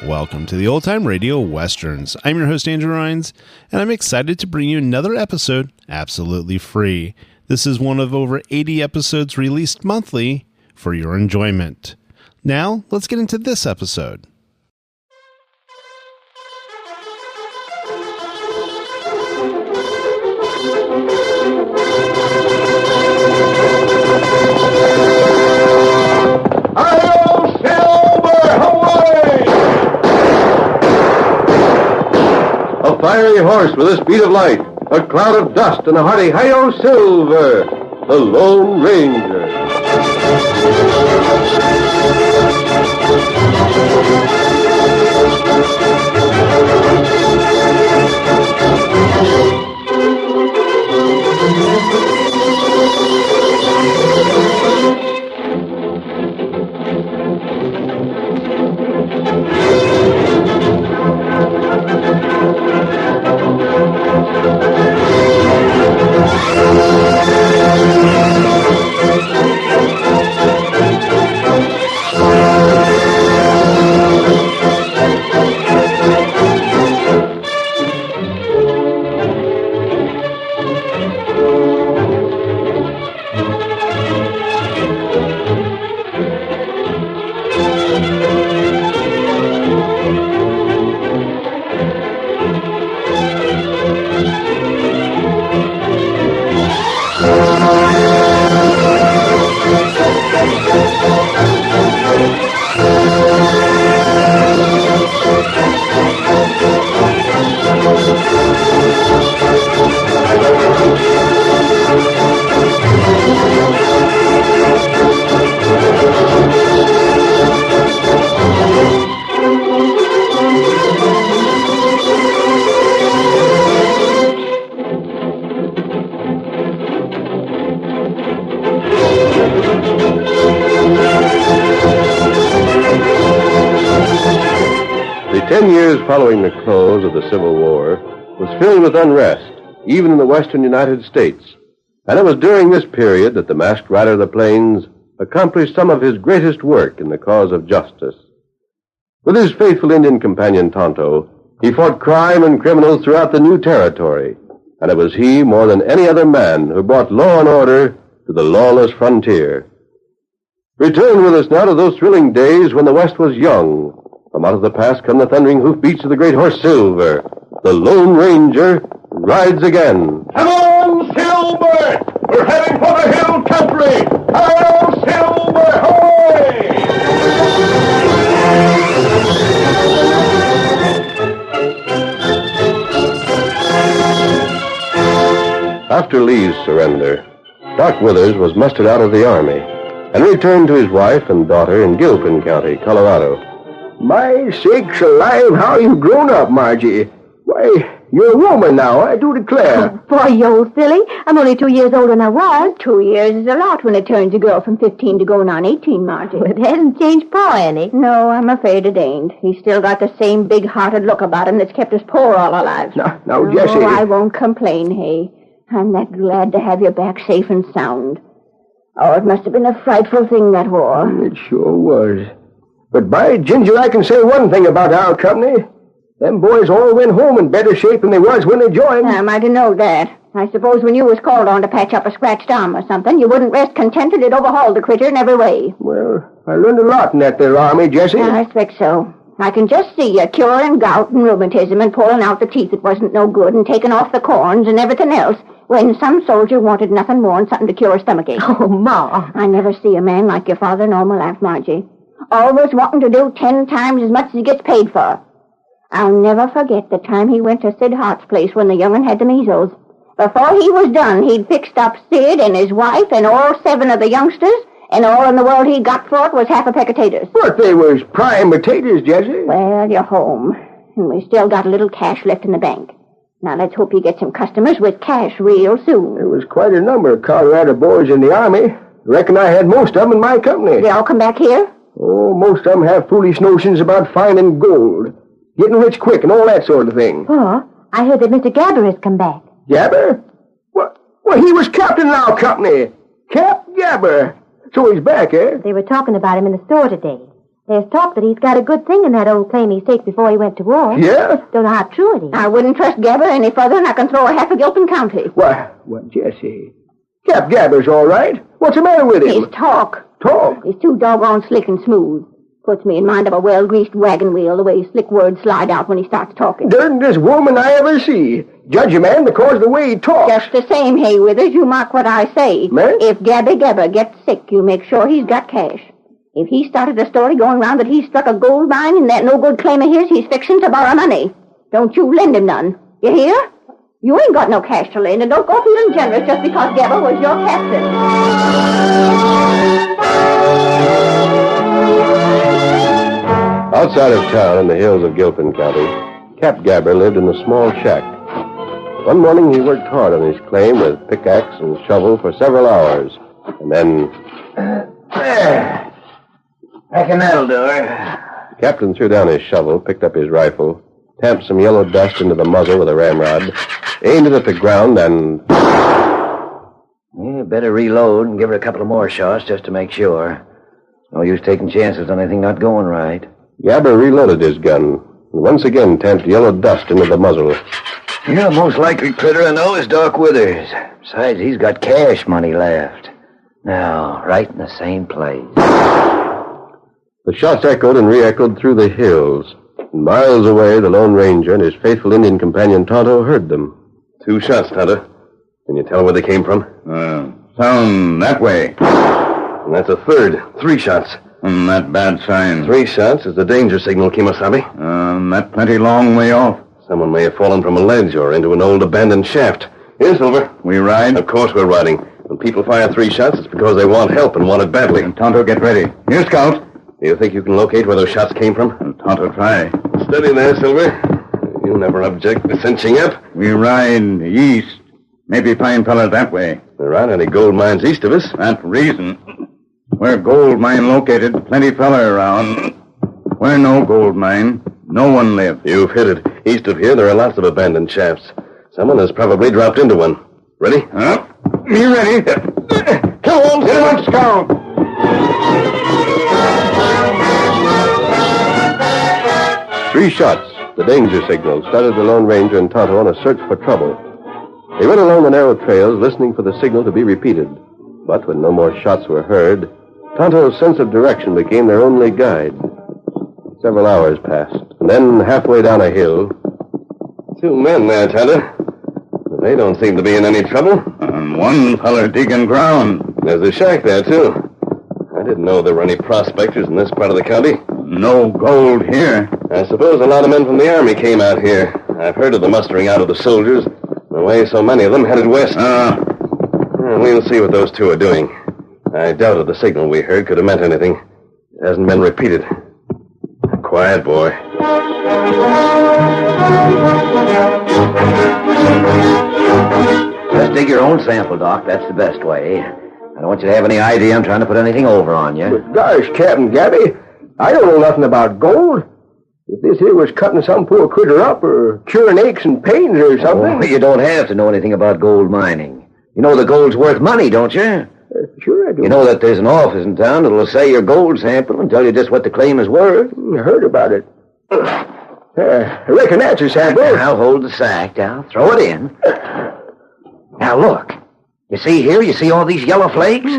Welcome to the Old Time Radio Westerns. I'm your host, Andrew Rhynes, and I'm excited to bring you another episode absolutely free. This is one of over 80 episodes released monthly for your enjoyment. Now, let's get into this episode. A fiery horse with the speed of light, a cloud of dust, and a hearty "Hi-Yo Silver," the Lone Ranger. The 10 years following the close of the Civil War was filled with unrest, even in the western United States. And it was during this period that the masked rider of the plains accomplished some of his greatest work in the cause of justice. With his faithful Indian companion Tonto, he fought crime and criminals throughout the new territory, and it was he, more than any other man, who brought law and order to the lawless frontier. Return with us now to those thrilling days when the West was young. From out of the past come the thundering hoofbeats of the great horse Silver. The Lone Ranger rides again. Come on, Silver! We're heading for the hill country! Hello, Silver! Hoy! After Lee's surrender, Doc Withers was mustered out of the Army and returned to his wife and daughter in Gilpin County, Colorado. My sakes alive, how you've grown up, Margie. Why, you're a woman now, I do declare. Oh, boy, you old silly. I'm only 2 years older than I was. 2 years is a lot when it turns a girl from 15 to going on 18, Margie. Well, it hasn't changed Pa any. No, I'm afraid it ain't. He's still got the same big-hearted look about him that's kept us poor all our lives. Now, Jessie. Oh, I won't complain, hey. I'm that glad to have you back safe and sound. Oh, it must have been a frightful thing, that war. It sure was. But by Ginger, I can say one thing about our company. Them boys all went home in better shape than they was when they joined. I might have known that. I suppose when you was called on to patch up a scratched arm or something, you wouldn't rest content till you'd overhauled the critter in every way. Well, I learned a lot in that there army, Jessie. I expect so. I can just see you curing gout and rheumatism and pulling out the teeth that wasn't no good and taking off the corns and everything else when some soldier wanted nothing more than something to cure a stomachache. Oh, Ma. I never see a man like your father in all my life, Margie. Always wanting to do 10 times as much as he gets paid for. I'll never forget the time he went to Sid Hart's place when the young'un had the measles. Before he was done, he'd fixed up Sid and his wife and all 7 of the youngsters, and all in the world he got for it was half a peck of taters. But they was prime potatoes, Jessie. Well, you're home, and we still got a little cash left in the bank. Now let's hope you get some customers with cash real soon. There was quite a number of Colorado boys in the Army. Reckon I had most of them in my company. They all come back here? Oh, most of them have foolish notions about finding gold. getting rich quick and all that sort of thing. Pa, I heard that Mr. Gabber has come back. Gabber? What? Well, he was captain in our company. Cap Gabber. So he's back, eh? They were talking about him in the store today. There's talk that he's got a good thing in that old claim he staked before he went to war. Yeah? Don't know how true it is. I wouldn't trust Gabber any further than I can throw a half a Gilpin County. Why, Jesse. Cap Gabber's all right. What's the matter with him? His talk. Talk? He's too doggone slick and smooth. Puts me in mind of a well-greased wagon wheel, the way slick words slide out when he starts talking. Darndest woman I ever see. Judge a man because of the way he talks. Just the same, Hay Withers, you mark what I say. Man? If Gabby Gabber gets sick, you make sure he's got cash. If he started a story going round that he struck a gold mine in that no-good claim of his, he's fixing to borrow money. Don't you lend him none. You hear? You ain't got no cash to lend, and don't go feeling generous just because Gabber was your captain. Outside of town in the hills of Gilpin County, Cap Gabber lived in a small shack. One morning he worked hard on his claim with pickaxe and shovel for several hours. And then... There. Reckon that'll do her. The captain threw down his shovel, picked up his rifle, tamped some yellow dust into the muzzle with a ramrod, aimed it at the ground, and... Yeah, better reload and give her a couple of more shots just to make sure. No use taking chances on anything not going right. Gabber reloaded his gun, and once again tamped yellow dust into the muzzle. Yeah, most likely critter I know is Doc Withers. Besides, he's got cash money left. Now, right in the same place. The shots echoed and re-echoed through the hills. And miles away, the Lone Ranger and his faithful Indian companion Tonto heard them. 2 shots, Tonto. Can you tell where they came from? Sound that way. And that's a third. 3 shots. That bad sign. 3 shots is the danger signal, Kemosabe. That plenty long way off. Someone may have fallen from a ledge or into an old abandoned shaft. Here, Silver. We ride? Of course we're riding. When people fire 3 shots, it's because they want help and want it badly. Tonto, get ready. Here, Scout. Do you think you can locate where those shots came from? Tonto, try. Steady there, Silver. You never object to cinching up. We ride east. Maybe find fellas that way. There aren't any gold mines east of us. That reason. Where gold mine located, plenty fella around. Where no gold mine, no one lives. You've hit it. East of here, there are lots of abandoned shafts. Someone has probably dropped into one. Ready? Huh? Me ready. Come on, Get him up, Scout. 3 shots, the danger signal, started the Lone Ranger and Tonto on a search for trouble. They went along the narrow trails, listening for the signal to be repeated. But when no more shots were heard, Tonto's sense of direction became their only guide. Several hours passed, and then halfway down a hill... 2 men there, Tonto. They don't seem to be in any trouble. And one feller digging ground. There's a shack there, too. I didn't know there were any prospectors in this part of the county. No gold here. I suppose a lot of men from the Army came out here. I've heard of the mustering out of the soldiers. The way so many of them headed west. We'll see what those 2 are doing. I doubted the signal we heard could have meant anything. It hasn't been repeated. Quiet, boy. Just dig your own sample, Doc. That's the best way. I don't want you to have any idea I'm trying to put anything over on you. But gosh, Captain Gabby, I don't know nothing about gold. If this here was cutting some poor critter up or curing aches and pains or something... Oh, you don't have to know anything about gold mining. You know the gold's worth money, don't you? Sure I do. You know that there's an office in town that'll say your gold sample and tell you just what the claim is worth? I heard about it. I reckon that's a sample. I'll hold the sack. Now, throw it in. Now, look. You see here? You see all these yellow flakes?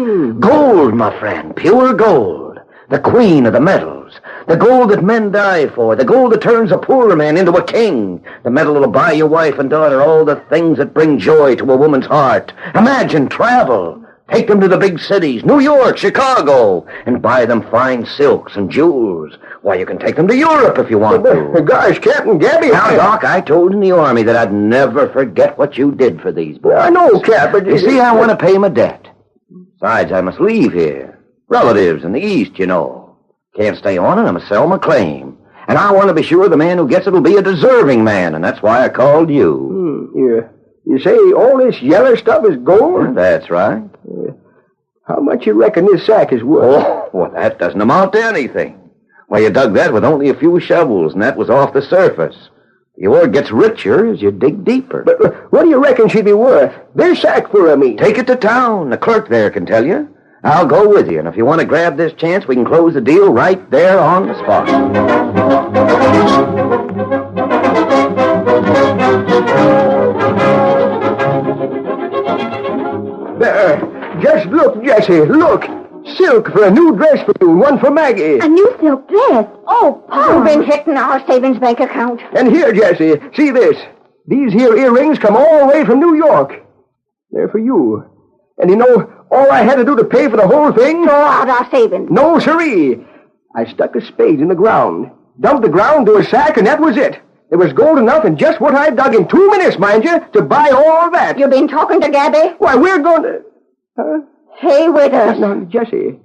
Gold, my friend. Pure gold. The queen of the metals. The gold that men die for. The gold that turns a poor man into a king. The metal that'll buy your wife and daughter all the things that bring joy to a woman's heart. Imagine travel. Take them to the big cities, New York, Chicago, and buy them fine silks and jewels. Why, you can take them to Europe if you want to. Gosh, Captain Gabby... Now, Doc, I told in the Army that I'd never forget what you did for these boys. I know, Cap, but... You see, I want to pay my debt. Besides, I must leave here. Relatives in the East, you know. Can't stay on and I must sell my claim. And I want to be sure the man who gets it will be a deserving man, and that's why I called you. You say all this yellow stuff is gold? That's right. How much you reckon this sack is worth? Oh, well, that doesn't amount to anything. Why, you dug that with only a few shovels, and that was off the surface. The ore gets richer as you dig deeper. But what do you reckon she'd be worth? This sack for a meat. Take it to town. The clerk there can tell you. I'll go with you, and if you want to grab this chance, we can close the deal right there on the spot. There. Just look, Jessie, look. Silk for a new dress for you, one for Maggie. A new silk dress. Oh, Pa. You've been hitting our savings bank account. And here, Jessie, see this. These here earrings come all the way from New York. They're for you. And you know, all I had to do to pay for the whole thing? Throw out our savings. No, siree. I stuck a spade in the ground, dumped the ground to a sack, and that was it. There was gold enough in just what I dug in 2 minutes, mind you, to buy all that. You been talking to Gabby? Why, we're going to... Huh? Stay with us. No, Jesse,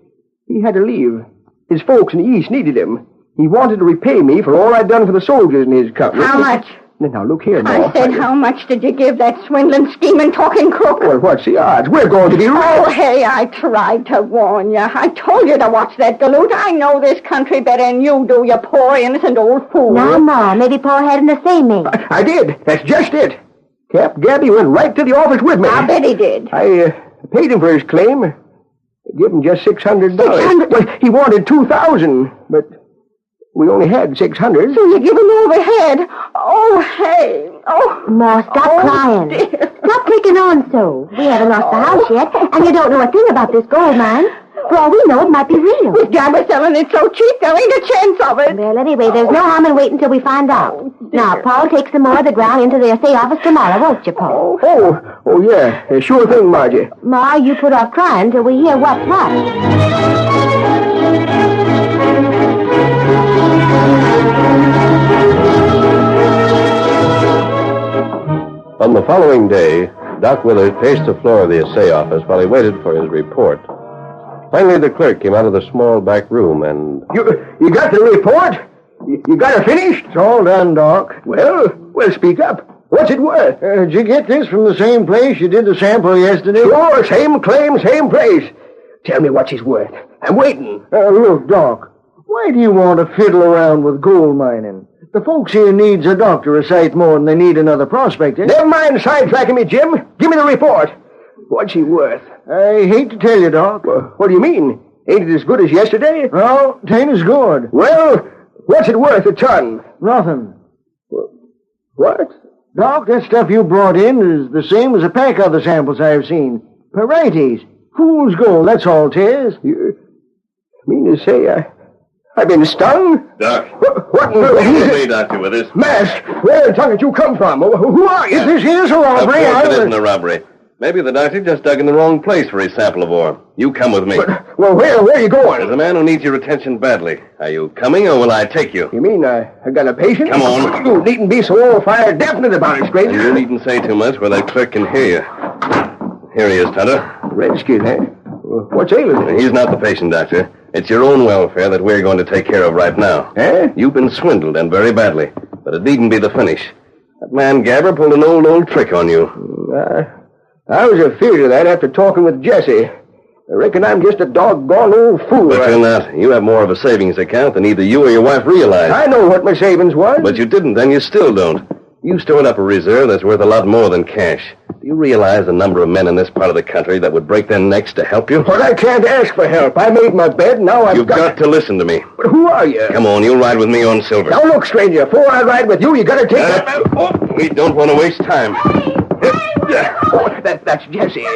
he had to leave. His folks in the East needed him. He wanted to repay me for all I'd done for the soldiers in his company. How much? Now, look here, I said, how much did you give that swindling, scheming, talking crook? Well, what's the odds? We're going to be rich. Oh, hey, I tried to warn you. I told you to watch that galoot. I know this country better than you do, you poor, innocent old fool. Now, Ma, maybe Pa had him the same age. I did. That's just it. Cap Gabby went right to the office with me. I bet he did. I paid him for his claim. Give him just $600. $600? Well, he wanted $2,000, but we only had $600. So you give him overhead. Oh, hey. Oh. Ma, stop crying. Dear. Stop kicking on so. We haven't lost the house yet, and you don't know a thing about this gold mine. For all we know, it might be real. With Gabby selling it so cheap, there ain't a chance of it. Well, anyway, there's no harm in waiting till we find out. Now, Paul, take some more of the ground into the assay office tomorrow, won't you, Paul? Oh, yeah. Sure thing, Margie. Ma, you put off crying till we hear what's what. On the following day, Doc Willard paced the floor of the assay office while he waited for his report. Finally, the clerk came out of the small back room and... You got the report? You got it finished? It's all done, Doc. Well, speak up. What's it worth? Did you get this from the same place you did the sample yesterday? Sure, same claim, same place. Tell me what she's worth. I'm waiting. Look, Doc, why do you want to fiddle around with gold mining? The folks here needs a doctor a sight more than they need another prospector. Never mind sidetracking me, Jim. Give me the report. What's she worth? I hate to tell you, Doc. What do you mean? Ain't it as good as yesterday? No, 'tain't as good. Well, what's it worth a ton? Nothing. What? Doc, that stuff you brought in is the same as a pack of the samples I've seen. Varieties. Fool's gold, that's all 'tis. You mean to say I've been stung? Doc. What in the... Hey, Doctor, with us. Mask, where in tongue did you come from? Who are you? This is a robbery. Of course it isn't a robbery. Maybe the doctor just dug in the wrong place for his sample of ore. You come with me. Well, where are you going? There's a man who needs your attention badly. Are you coming, or will I take you? You mean I got a patient? Come on. You needn't be so all-fired definite about it, stranger. You needn't say too much where that clerk can hear you. Here he is, Tonto. Redskin, eh? What's ailing him? He's not the patient, Doctor. It's your own welfare that we're going to take care of right now. Eh? You've been swindled, and very badly. But it needn't be the finish. That man Gabber pulled an old trick on you. I was afeard of that after talking with Jesse. I reckon I'm just a doggone old fool. But you're not. You have more of a savings account than either you or your wife realize. I know what my savings was. But you didn't, and you still don't. You stored up a reserve that's worth a lot more than cash. Do you realize the number of men in this part of the country that would break their necks to help you? But I can't ask for help. I made my bed, now I've You've got to listen to me. But who are you? Come on, you'll ride with me on Silver. Now look, stranger, before I ride with you, you gotta take We don't want to waste time. That's Jesse. Here,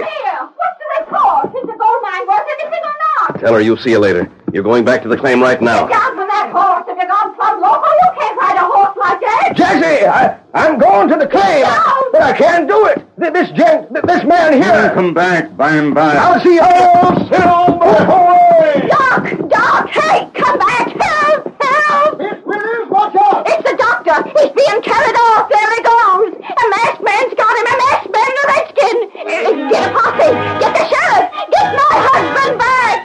what's the report? Is the gold mine worth anything or not? Tell her you'll see you later. You're going back to the claim right now. Get down from that horse. If you're gone plumb local, you can't ride a horse like that. Jesse, I'm going to the claim. But I can't do it. This man here. Come back by and by. I'll see you. Oh, Silver, away! Doc, hey, come back. Help. It's Withers, watch out. It's the doctor. He's being carried off. There he goes. A masked man's got him. A masked man and a redskin. Get a posse. Get the sheriff. Get my husband back.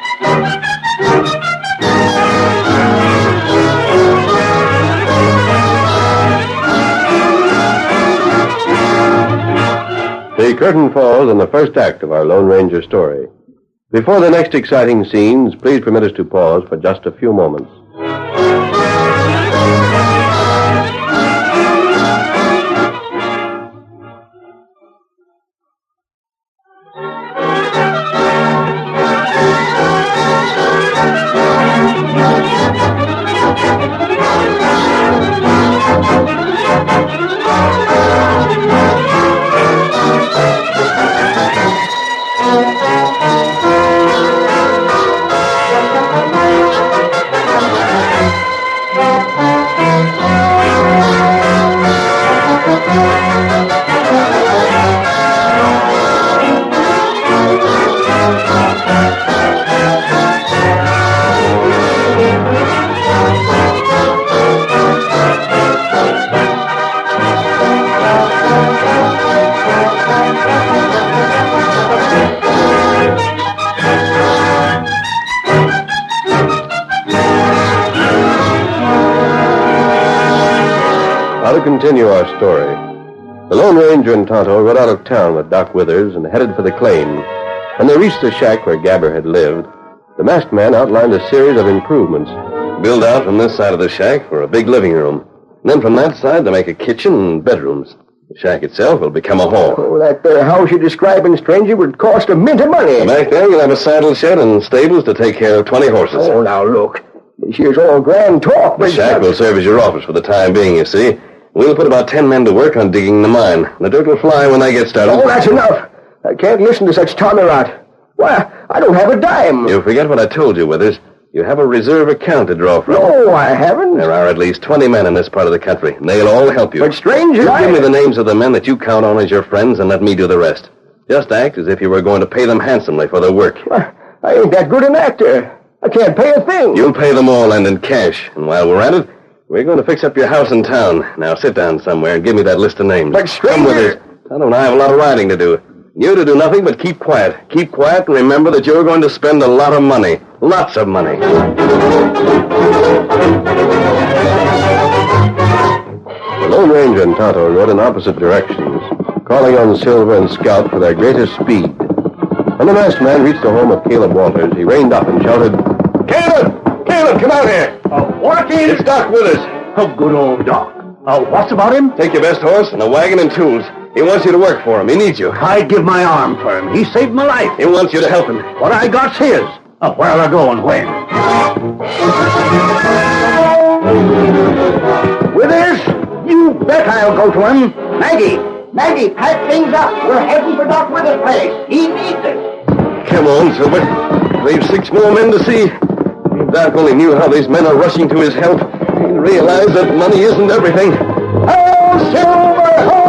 The curtain falls on the first act of our Lone Ranger story. Before the next exciting scenes, please permit us to pause for just a few moments. Now to continue our story. The Lone Ranger and Tonto rode out of town with Doc Withers and headed for the claim. When they reached the shack where Gabber had lived, the masked man outlined a series of improvements. Build out from this side of the shack for a big living room. And then from that side to make a kitchen and bedrooms. The shack itself will become a hall. Oh, that house you're describing, stranger, would cost a mint of money. Back there, you'll have a saddle shed and stables to take care of 20 horses. Oh, now, look. This here's all grand talk, The but... shack will serve as your office for the time being, you see. We'll put about 10 men to work on digging the mine. The dirt will fly when they get started. Oh, that's enough. I can't listen to such tommy rot. Why, I don't have a dime. You forget what I told you, Withers. You have a reserve account to draw from. No, I haven't. There are at least 20 men in this part of the country, and they'll all help you. But, stranger, Just give me the names of the men that you count on as your friends, and let me do the rest. Just act as if you were going to pay them handsomely for their work. I ain't that good an actor. I can't pay a thing. You'll pay them all, and in cash. And while we're at it, we're going to fix up your house in town. Now sit down somewhere and give me that list of names. But, stranger... Come with us. Tonto and I have a lot of riding to do. You to do nothing but keep quiet. Keep quiet and remember that you're going to spend a lot of money. Lots of money. The Lone Ranger and Tonto rode in opposite directions, calling on Silver and Scout for their greatest speed. When the masked man reached the home of Caleb Walters, he reined up and shouted, Caleb! Caleb, come out here! What is... It's Doc Withers. Oh, good old Doc. What's about him? Take your best horse and a wagon and tools. He wants you to work for him. He needs you. I'd give my arm for him. He saved my life. He wants you to help him. What I got's his. Where I go and when? Withers, you bet I'll go to him. Maggie, pack things up. We're heading for Doc Withers' place. He needs us. Come on, Silver. Leave 6 more men to see. If Doc only knew how these men are rushing to his help, he'd realize that money isn't everything. Oh, Silver, hoy!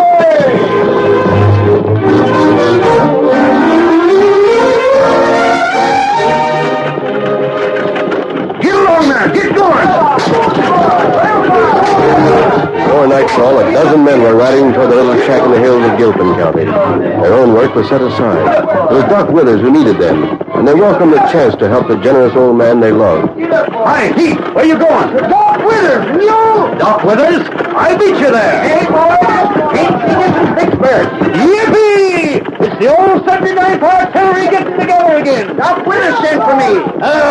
Get along there. Get going. Before nightfall, a dozen men were riding toward the little shack in the hills of Gilpin County. Their own work was set aside. It was Doc Withers who needed them, and they welcomed the chance to help the generous old man they loved. Hi, Pete. Where you going? Doc Withers, and you! Doc Withers? I beat you there. Hey, boys, ain't seen us in Vicksburg. Yippee! It's the old 79th Artillery getting together again. Doc Withers sent for me.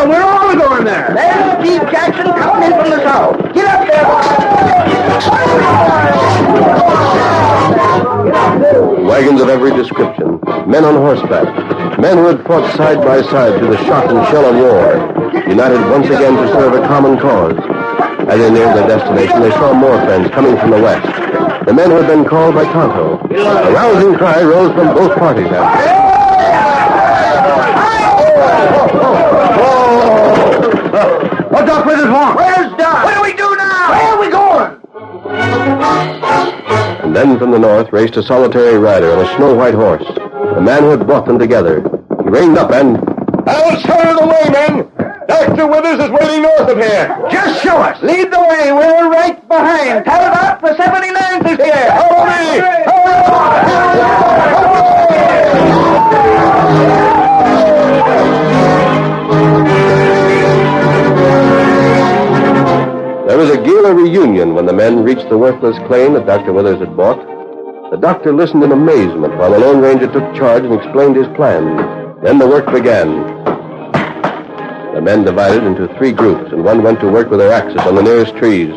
We're all going there. There's Steve Jackson coming in from the south. Get up there, Wagons of every description, men on horseback, men who had fought side by side through the shot and shell of war, united once again to serve a common cause. As they neared their destination, they saw more friends coming from the west. The men who had been called by Tonto. A rousing cry rose from both parties. What Doc Withers want? Where's Doc? What do we do now? Where are we going? And then from the north raced a solitary rider on a snow-white horse, the man who had brought them together. He reined up and... I'll show you the way, men. Dr. Withers is waiting north of here. Just show us. Lead the way. We're right behind. Tell it out for 79th is here. Hurry! There was a gala reunion when the men reached the worthless claim that Dr. Withers had bought. The doctor listened in amazement while the Lone Ranger took charge and explained his plan. Then the work began. The men divided into 3 groups, and one went to work with their axes on the nearest trees.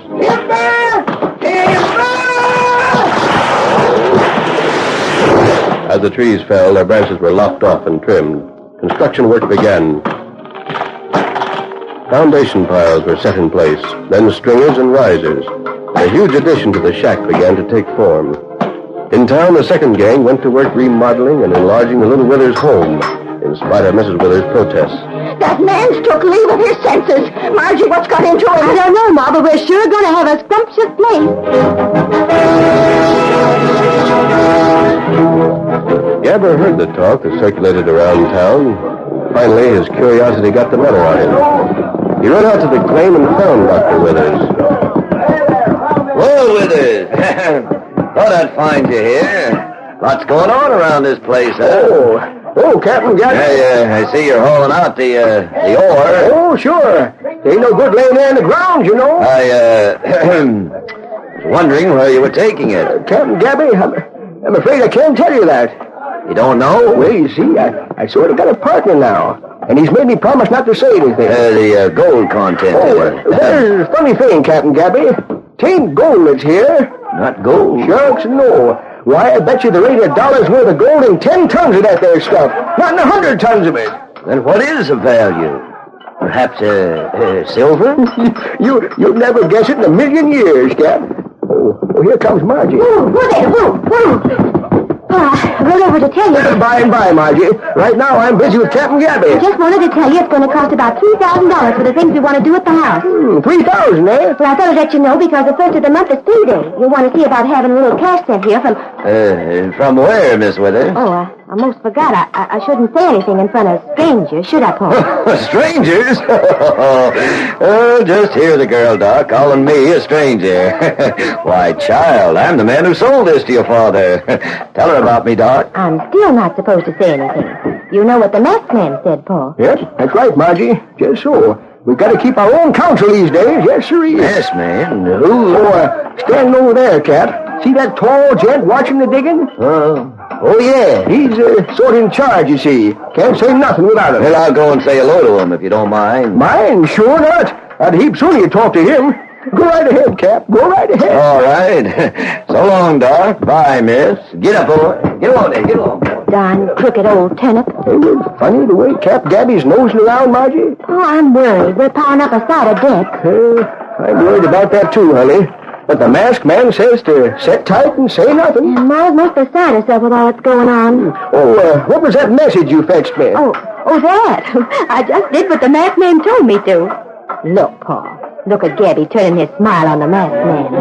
As the trees fell, their branches were lopped off and trimmed. Construction work began. Foundation piles were set in place, then stringers and risers. A huge addition to the shack began to take form. In town, the second gang went to work remodeling and enlarging the little Withers home. in spite of Mrs. Withers' protests. That man's took leave of his senses. Margie, what's got into him? I don't know, Ma, but we're sure going to have a scrumptious place. Gabber heard the talk that circulated around town. Finally, his curiosity got the better on him. He ran out to the claim and found Dr. Withers. Well, Withers, thought I'd find you here. What's going on around this place, huh? Oh, Captain Gabby. I see you're hauling out the ore. Oh, sure. Ain't no good laying there in the ground, you know. I was wondering where you were taking it. Captain Gabby, I'm afraid I can't tell you that. You don't know? Well, you see, I sort of got a partner now, and he's made me promise not to say anything. The gold content. There's a funny thing, Captain Gabby. 'Tain't gold that's here. Not gold? Shucks, no. Why, I bet you there ain't $1 worth of gold in 10 tons of that there stuff. Not in 100 tons of it. Then what is the value? Perhaps silver? You'll never guess it in a million years, Cap. Oh, here comes Margie. Whoa. I rode over to tell you. By and by, Margie. Right now, I'm busy with Captain Gabby. I just wanted to tell you it's going to cost about $3,000 for the things we want to do at the house. 3,000, eh? Well, I thought I'd let you know because the first of the month is payday. You'll want to see about having a little cash sent here from... From where, Miss Withers? Oh, I almost forgot. I shouldn't say anything in front of strangers, should I, Paul? Strangers? Oh, just hear the girl, Doc, calling me a stranger. Why, child, I'm the man who sold this to your father. Tell her about me, Doc. I'm still not supposed to say anything. You know what the masked man said, Paul. Yes, that's right, Margie. Just so. We've got to keep our own counsel these days. Yes, sir. Masked man? Who? Standing over there, Cap. See that tall gent watching the digging? Oh, yeah. He's sort of in charge, you see. Can't say nothing without him. Well, I'll go and say hello to him if you don't mind. Mind? Sure not. I'd heap sooner you talk to him. Go right ahead, Cap. Go right ahead. All right. So long, Doc. Bye, miss. Get up, boy. Get along there. Get along, boy. Darn crooked old turnip. Ain't it funny the way Cap Gabby's nosing around, Margie? Oh, I'm worried. We're powering up a side of deck. I'm worried about that, too, honey. But the masked man says to sit tight and say nothing. And Ma's must have beside herself with all that's going on. What was that message you fetched me? Oh, that. I just did what the masked man told me to. Look, Paul. Look at Gabby turning his smile on the masked man.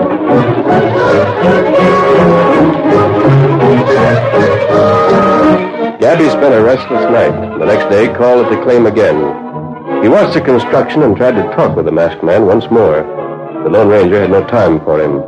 Gabby spent a restless night. The next day, called at the claim again. He watched the construction and tried to talk with the masked man once more. The Lone Ranger had no time for him.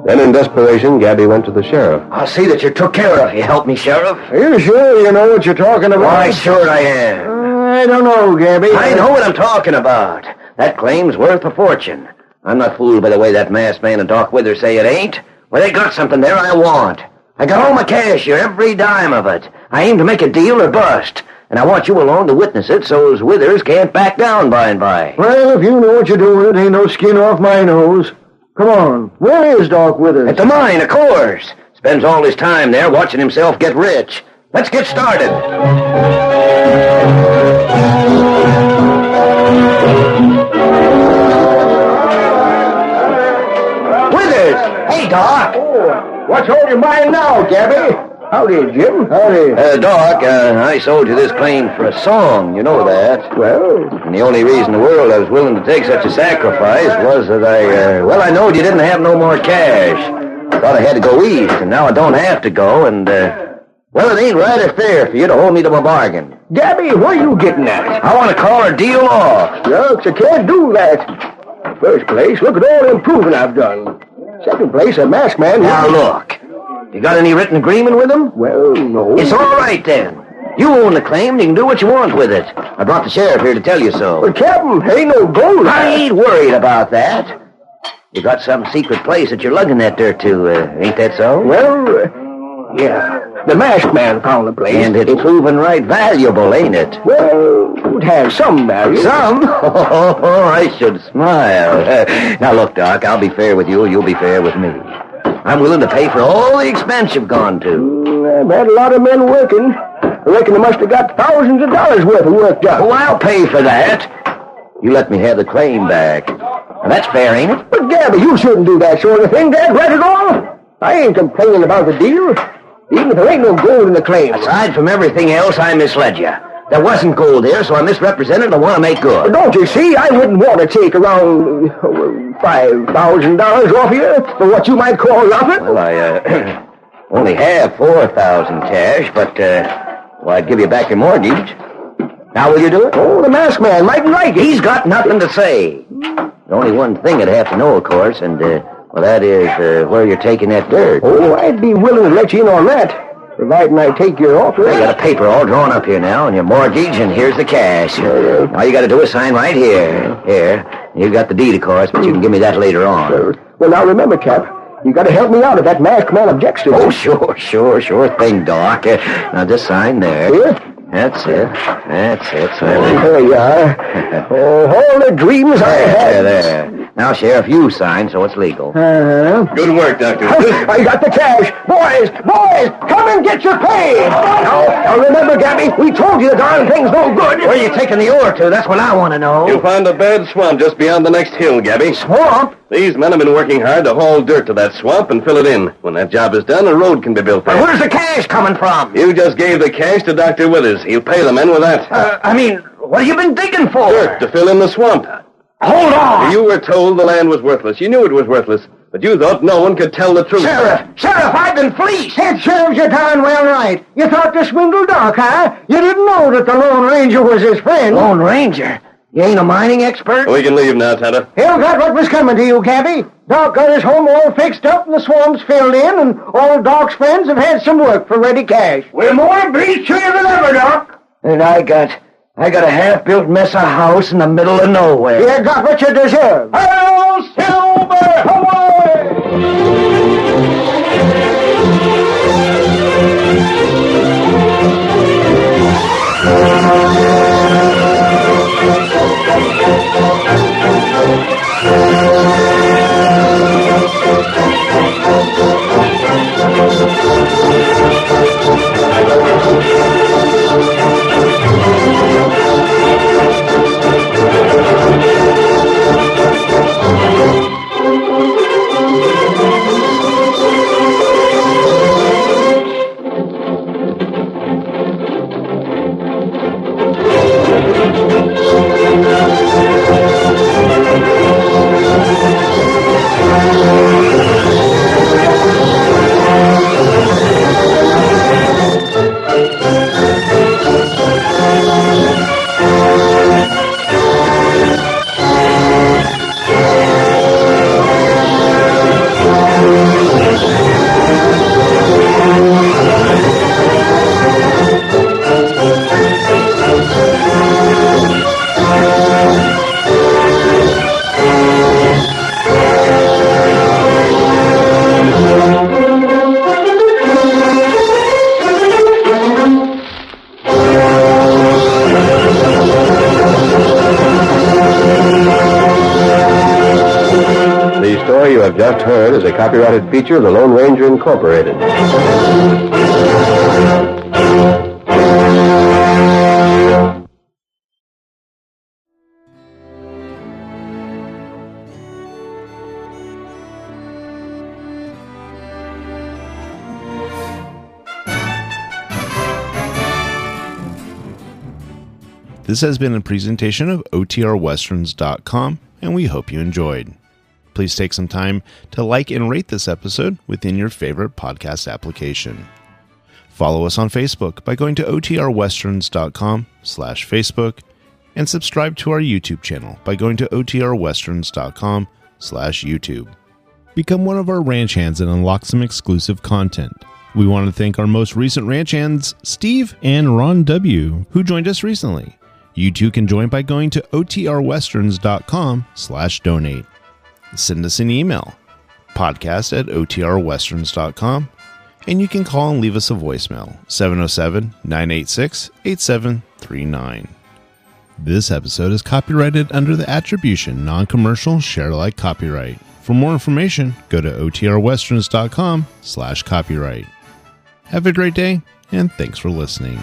Then, in desperation, Gabby went to the sheriff. I'll see that you're took care of. You help me, Sheriff? Are you sure you know what you're talking about? Why, sure I am. I don't know, Gabby. I know what I'm talking about. That claim's worth a fortune. I'm not fooled by the way that masked man and Doc Withers say it ain't. Well, they got something there I want. I got all my cash here, every dime of it. I aim to make a deal or bust. And I want you along to witness it so's Withers can't back down by and by. Well, if you know what you're doing, it ain't no skin off my nose. Come on. Where is Doc Withers? At the mine, of course. Spends all his time there watching himself get rich. Let's get started. Withers! Hey, Doc! Oh, what's on your mind now, Gabby? Howdy, Jim. Howdy. Doc, I sold you this claim for a song. You know that. Well? And the only reason in the world I was willing to take such a sacrifice was that I knowed you didn't have no more cash. I thought I had to go east, and now I don't have to go, and, well, it ain't right or fair for you to hold me to my bargain. Gabby, what are you getting at? I want to call our deal off. Shucks, I can't do that. First place, look at all the improving I've done. Second place, a masked man... Now, look. You got any written agreement with him? Well, no. It's all right, then. You own the claim, and you can do what you want with it. I brought the sheriff here to tell you so. But, Captain, ain't no gold. I ain't worried about that. You got some secret place that you're lugging that dirt to, ain't that so? Well, yeah. The masked man found the place. And it's proven right valuable, ain't it? Well, it has some value. Some? Oh, I should smile. Now, look, Doc, I'll be fair with you, you'll be fair with me. I'm willing to pay for all the expense you've gone to. I've had a lot of men working. I reckon they must have got thousands of dollars worth of work done. Oh, I'll pay for that. You let me have the claim back. Now, that's fair, ain't it? But, Gabby, you shouldn't do that sort of thing, Dad, right at all. I ain't complaining about the deal, even if there ain't no gold in the claim. Aside from everything else, I misled you. There wasn't gold there, so I misrepresented. I want to make good. Don't you see? I wouldn't want to take around $5,000 off you for what you might call nothing. Well, I only have $4,000 cash, but I'd give you back your mortgage. Now will you do it? Oh, the masked man mightn't like it. He's got nothing to say. There's only one thing I'd have to know, of course, and that is where you're taking that dirt. Oh, I'd be willing to let you in on that. Providing I take your offer. I got a paper all drawn up here now, and your mortgage, and here's the cash. All you got to do is sign right here. Here. You got the deed, of course, but you can give me that later on. Well, now remember, Cap, you got to help me out if that masked man objects to it. Oh, sure thing, Doc. Now just sign there. Here? That's it. There you are. All the dreams I had. There. Now, Sheriff, you sign, so it's legal. Good work, Doctor. I got the cash. Boys, come and get your pay. Now remember, Gabby, we told you the darn thing's no good. Where are you taking the ore to? That's what I want to know. You'll find a bad swamp just beyond the next hill, Gabby. Swamp? These men have been working hard to haul dirt to that swamp and fill it in. When that job is done, a road can be built there. Where's the cash coming from? You just gave the cash to Dr. Withers. He'll pay the men with that. What have you been digging for? Dirt to fill in the swamp. Hold on! You were told the land was worthless. You knew it was worthless, but you thought no one could tell the truth. Sheriff, I've been fleeced. That serves you darn well right. You thought to swindle Doc, huh? You didn't know that the Lone Ranger was his friend. Lone Ranger? You ain't a mining expert? We can leave now, Tonto. You got what was coming to you, Cabby. Doc got his home all fixed up and the swamps filled in, and all Doc's friends have had some work for ready cash. We're more bleached to you than ever, Doc. And I got a half-built mess of house in the middle of nowhere. You got what you deserve. Hail, Silver, away! Just heard is a copyrighted feature of the Lone Ranger Incorporated. This has been a presentation of OTRWesterns.com, and we hope you enjoyed. Please take some time to like and rate this episode within your favorite podcast application. Follow us on Facebook by going to OTRWesterns.com/Facebook and subscribe to our YouTube channel by going to OTRWesterns.com/YouTube. Become one of our ranch hands and unlock some exclusive content. We want to thank our most recent ranch hands, Steve and Ron W., who joined us recently. You too can join by going to OTRWesterns.com/donate. Send us an email, podcast@OTRWesterns.com, and you can call and leave us a voicemail, 707-986-8739. This episode is copyrighted under the attribution, non-commercial, share-alike copyright. For more information, go to OTRWesterns.com/copyright. Have a great day, and thanks for listening.